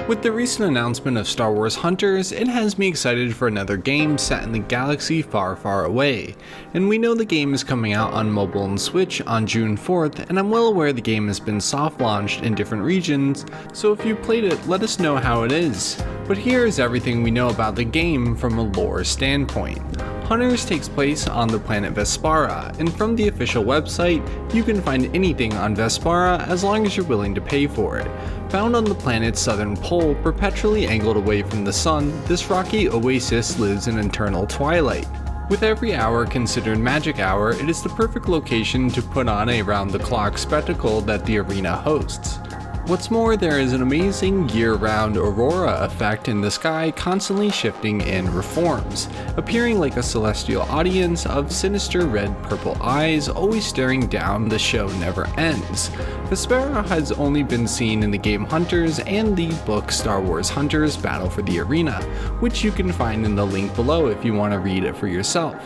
With the recent announcement of Star Wars Hunters, it has me excited for another game set in the galaxy far, far away. And we know the game is coming out on mobile and Switch on June 4th, and I'm well aware the game has been soft launched in different regions, so if you played it, let us know how it is. But here is everything we know about the game from a lore standpoint. Hunters takes place on the planet Vespaara, and from the official website, you can find anything on Vespaara as long as you're willing to pay for it. Found on the planet's southern pole, perpetually angled away from the sun, this rocky oasis lives in eternal twilight. With every hour considered magic hour, it is the perfect location to put on a round-the-clock spectacle that the arena hosts. What's more, there is an amazing year-round aurora effect in the sky constantly shifting in reforms, appearing like a celestial audience of sinister red-purple eyes always staring down. The show never ends. Vespaara has only been seen in the game Hunters and the book Star Wars Hunters Battle for the Arena, which you can find in the link below if you want to read it for yourself.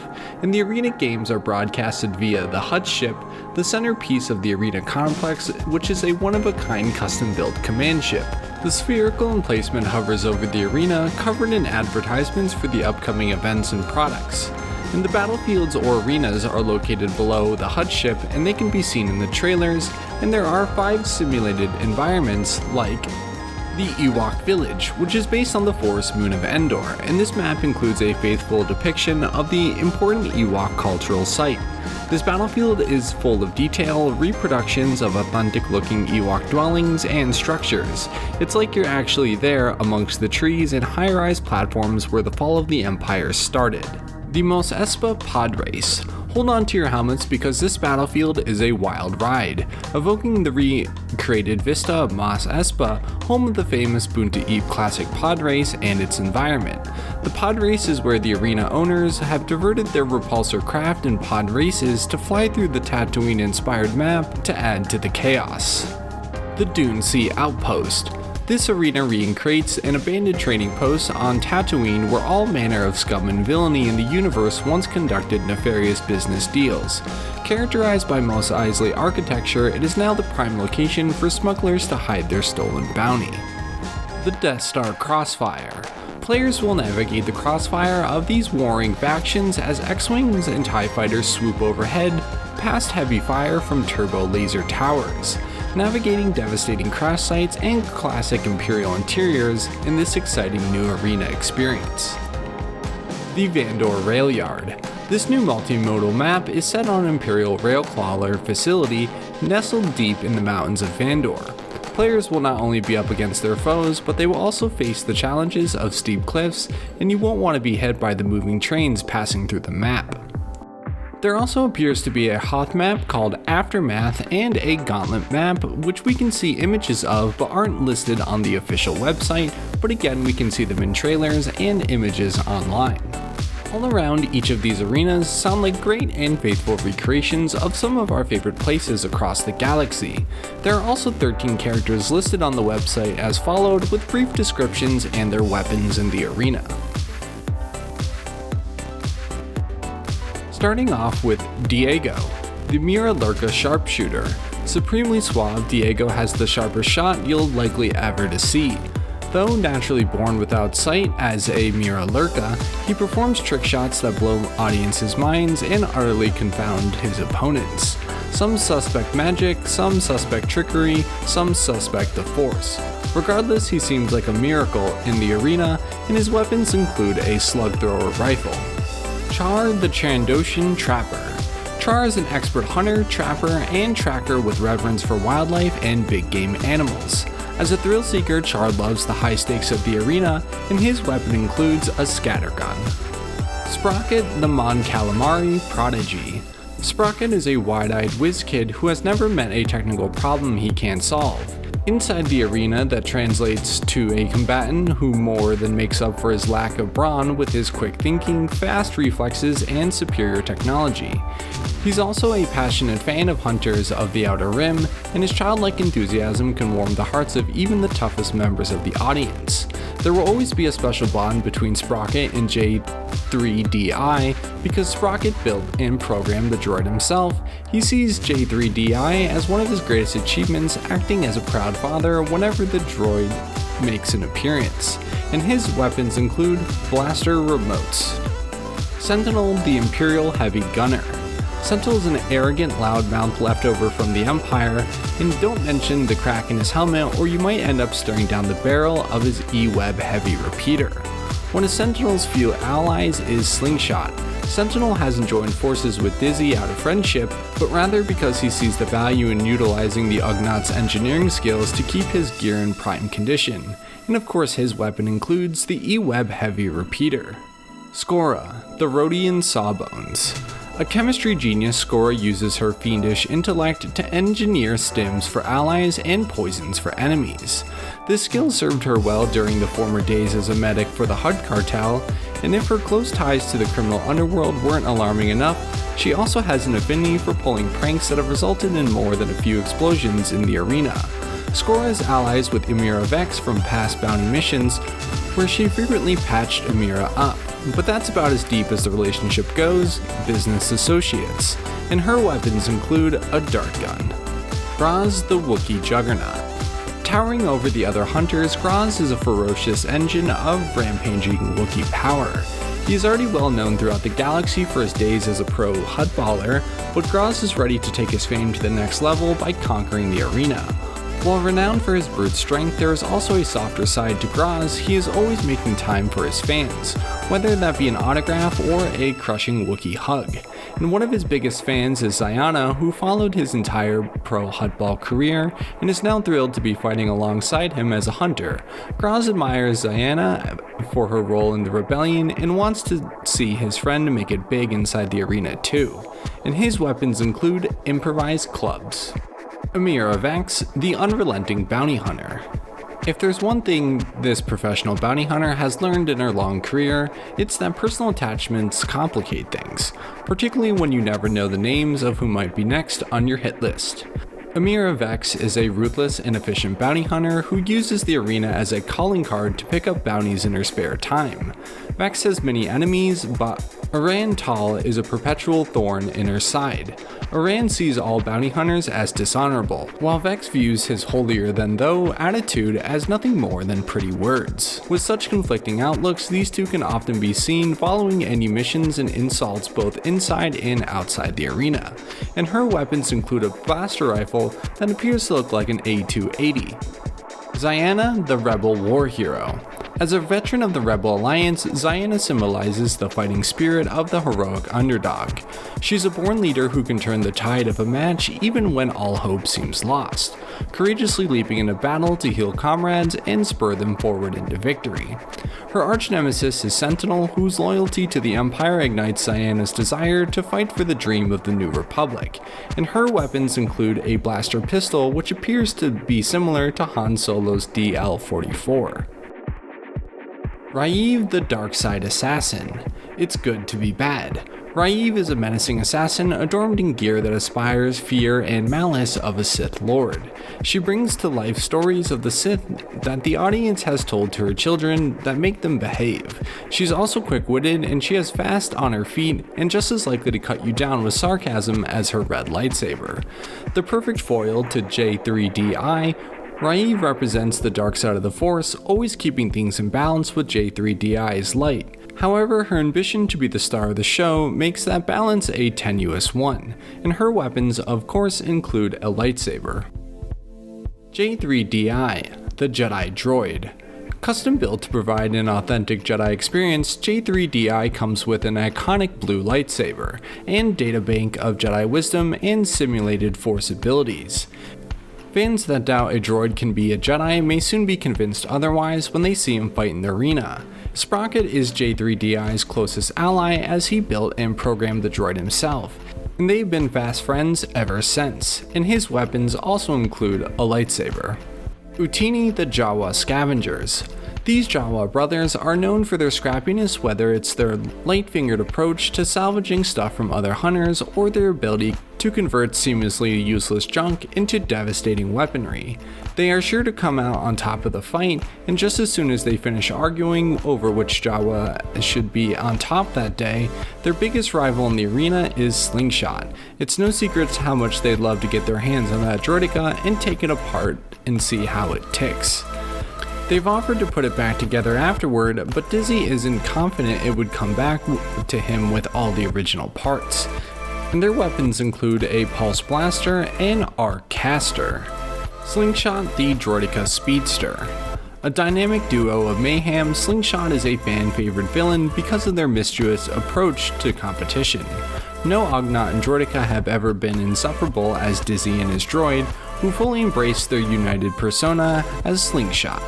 And the arena games are broadcasted via the Hut ship, the centerpiece of the arena complex, which is a one-of-a-kind custom-built command ship. The spherical emplacement hovers over the arena, covered in advertisements for the upcoming events and products. And the battlefields or arenas are located below the Hut ship, and they can be seen in the trailers, and there are 5 simulated environments like the Ewok Village, which is based on the forest moon of Endor, and this map includes a faithful depiction of the important Ewok cultural site. This battlefield is full of detail, reproductions of authentic-looking Ewok dwellings and structures. It's like you're actually there amongst the trees and high-rise platforms where the fall of the Empire started. The Mos Espa Pod Race. Hold on to your helmets because this battlefield is a wild ride, evoking the recreated vista of Mos Espa, home of the famous Boonta Eve Classic Pod Race and its environment. The pod race is where the arena owners have diverted their repulsor craft and pod races to fly through the Tatooine-inspired map to add to the chaos. The Dune Sea Outpost. This arena recreates an abandoned trading post on Tatooine where all manner of scum and villainy in the universe once conducted nefarious business deals. Characterized by Mos Eisley architecture, it is now the prime location for smugglers to hide their stolen bounty. The Death Star Crossfire. Players will navigate the crossfire of these warring factions as X-Wings and TIE Fighters swoop overhead, past heavy fire from turbo laser towers, navigating devastating crash sites and classic Imperial interiors in this exciting new arena experience. The Vandor Rail Yard. This new multimodal map is set on an Imperial rail crawler facility nestled deep in the mountains of Vandor. Players will not only be up against their foes, but they will also face the challenges of steep cliffs, and you won't want to be hit by the moving trains passing through the map. There also appears to be a Hoth map called Aftermath and a Gauntlet map, which we can see images of but aren't listed on the official website, but again we can see them in trailers and images online. All around, each of these arenas sound like great and faithful recreations of some of our favorite places across the galaxy. There are also 13 characters listed on the website as followed, with brief descriptions and their weapons in the arena. Starting off with Diego, the Mira Lurka sharpshooter. Supremely suave, Diego has the sharpest shot you'll likely ever to see. Though naturally born without sight as a Mira Lurka, he performs trick shots that blow audiences' minds and utterly confound his opponents. Some suspect magic, some suspect trickery, some suspect the Force. Regardless, he seems like a miracle in the arena, and his weapons include a slug thrower rifle. Char the Trandoshan Trapper. Char is an expert hunter, trapper, and tracker with reverence for wildlife and big game animals. As a thrill seeker, Char loves the high stakes of the arena, and his weapon includes a scattergun. Sprocket the Mon Calamari Prodigy. Sprocket is a wide-eyed whiz kid who has never met a technical problem he can't solve. Inside the arena, that translates to a combatant who more than makes up for his lack of brawn with his quick thinking, fast reflexes, and superior technology. He's also a passionate fan of Hunters of the Outer Rim, and his childlike enthusiasm can warm the hearts of even the toughest members of the audience. There will always be a special bond between Sprocket and J3DI because Sprocket built and programmed the droid himself. He sees J3DI as one of his greatest achievements, acting as a proud father whenever the droid makes an appearance, and his weapons include blaster remotes. Sentinel, the Imperial Heavy Gunner. Sentinel is an arrogant loudmouth leftover from the Empire, and don't mention the crack in his helmet or you might end up staring down the barrel of his E-Web Heavy Repeater. One of Sentinel's few allies is Slingshot. Sentinel hasn't joined forces with Dizzy out of friendship, but rather because he sees the value in utilizing the Ugnaughts' engineering skills to keep his gear in prime condition, and of course his weapon includes the E-Web Heavy Repeater. Skora, the Rhodian Sawbones. A chemistry genius, Skora uses her fiendish intellect to engineer stims for allies and poisons for enemies. This skill served her well during the former days as a medic for the HUD cartel, and if her close ties to the criminal underworld weren't alarming enough, she also has an affinity for pulling pranks that have resulted in more than a few explosions in the arena. Skora is allies with Emira Vex from past bounty missions, where she frequently patched Emira up. But that's about as deep as the relationship goes, business associates, and her weapons include a dart gun. Graz, the Wookiee Juggernaut. Towering over the other hunters, Graz is a ferocious engine of rampaging Wookiee power. He is already well known throughout the galaxy for his days as a pro HUD baller, but Graz is ready to take his fame to the next level by conquering the arena. While renowned for his brute strength, there is also a softer side to Graz. He is always making time for his fans, whether that be an autograph or a crushing Wookiee hug. And one of his biggest fans is Ziana, who followed his entire pro HUDball career and is now thrilled to be fighting alongside him as a hunter. Graz admires Ziana for her role in the rebellion and wants to see his friend make it big inside the arena too. And his weapons include improvised clubs. Emira Vex, the Unrelenting Bounty Hunter. If there's one thing this professional bounty hunter has learned in her long career, it's that personal attachments complicate things, particularly when you never know the names of who might be next on your hit list. Emira Vex is a ruthless and efficient bounty hunter who uses the arena as a calling card to pick up bounties in her spare time. Vex has many enemies, but Aran Tal is a perpetual thorn in her side. Aran sees all bounty hunters as dishonorable, while Vex views his holier-than-thou attitude as nothing more than pretty words. With such conflicting outlooks, these two can often be seen following any missions and insults both inside and outside the arena, and her weapons include a blaster rifle that appears to look like an A280. Ziana, the Rebel War Hero. As a veteran of the Rebel Alliance, Ziana symbolizes the fighting spirit of the heroic underdog. She's a born leader who can turn the tide of a match even when all hope seems lost, courageously leaping into battle to heal comrades and spur them forward into victory. Her arch-nemesis is Sentinel, whose loyalty to the Empire ignites Ziana's desire to fight for the dream of the New Republic, and her weapons include a blaster pistol which appears to be similar to Han Solo's DL-44. Raiv, the Darkside Assassin. It's good to be bad. Raiv is a menacing assassin adorned in gear that aspires fear and malice of a Sith Lord. She brings to life stories of the Sith that the audience has told to her children that make them behave. She's also quick-witted, and she has fast on her feet and just as likely to cut you down with sarcasm as her red lightsaber. The perfect foil to J3DI, Raiv represents the dark side of the Force, always keeping things in balance with J3DI's light. However, her ambition to be the star of the show makes that balance a tenuous one, and her weapons of course include a lightsaber. J3DI, the Jedi Droid. Custom built to provide an authentic Jedi experience, J3DI comes with an iconic blue lightsaber, and databank of Jedi wisdom and simulated Force abilities. Fans that doubt a droid can be a Jedi may soon be convinced otherwise when they see him fight in the arena. Sprocket is J3DI's closest ally as he built and programmed the droid himself, and they've been fast friends ever since, and his weapons also include a lightsaber. Utini, the Jawa Scavengers. These Jawa brothers are known for their scrappiness, whether it's their light-fingered approach to salvaging stuff from other hunters or their ability to convert seamlessly useless junk into devastating weaponry. They are sure to come out on top of the fight, and just as soon as they finish arguing over which Jawa should be on top that day, their biggest rival in the arena is Slingshot. It's no secret how much they'd love to get their hands on that droideka and take it apart and see how it ticks. They've offered to put it back together afterward, but Dizzy isn't confident it would come back to him with all the original parts. And their weapons include a pulse blaster and our caster. Slingshot the Droideka Speedster. A dynamic duo of mayhem, Slingshot is a fan-favorite villain because of their mischievous approach to competition. No Ugnaught and Droideka have ever been insufferable as Dizzy and his droid, who fully embrace their united persona as Slingshot,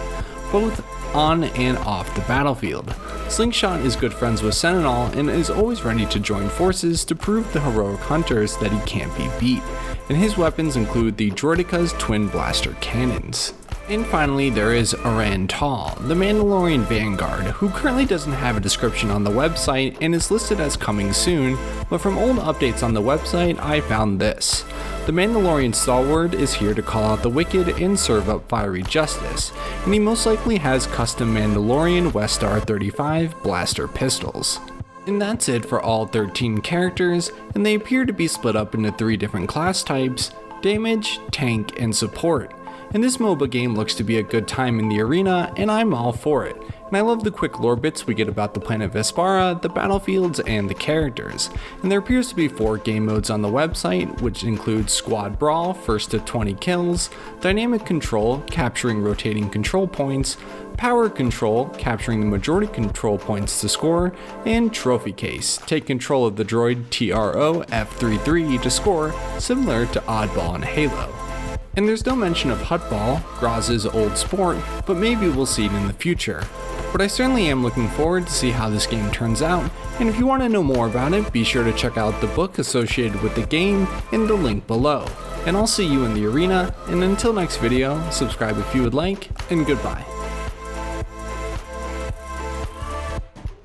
both on and off the battlefield. Slingshot is good friends with Sentinel and is always ready to join forces to prove the heroic hunters that he can't be beat, and his weapons include the Droideka's twin blaster cannons. And finally, there is Oran Tal, the Mandalorian Vanguard, who currently doesn't have a description on the website and is listed as coming soon, but from old updates on the website, I found this. The Mandalorian stalwart is here to call out the wicked and serve up fiery justice, and he most likely has custom Mandalorian Vespaara 35 blaster pistols. And that's it for all 13 characters, and they appear to be split up into 3 different class types: damage, tank, and support. And this MOBA game looks to be a good time in the arena, and I'm all for it. And I love the quick lore bits we get about the planet Vespaara, the battlefields, and the characters. And there appears to be 4 game modes on the website, which include Squad Brawl, first to 20 kills, Dynamic Control, capturing rotating control points, Power Control, capturing the majority control points to score, and Trophy Case, take control of the droid TRO F33 to score, similar to Oddball and Halo. And there's no mention of Hutball, Graz's old sport, but maybe we'll see it in the future. But I certainly am looking forward to see how this game turns out, and if you want to know more about it, be sure to check out the book associated with the game in the link below. And I'll see you in the arena, and until next video, subscribe if you would like, and goodbye.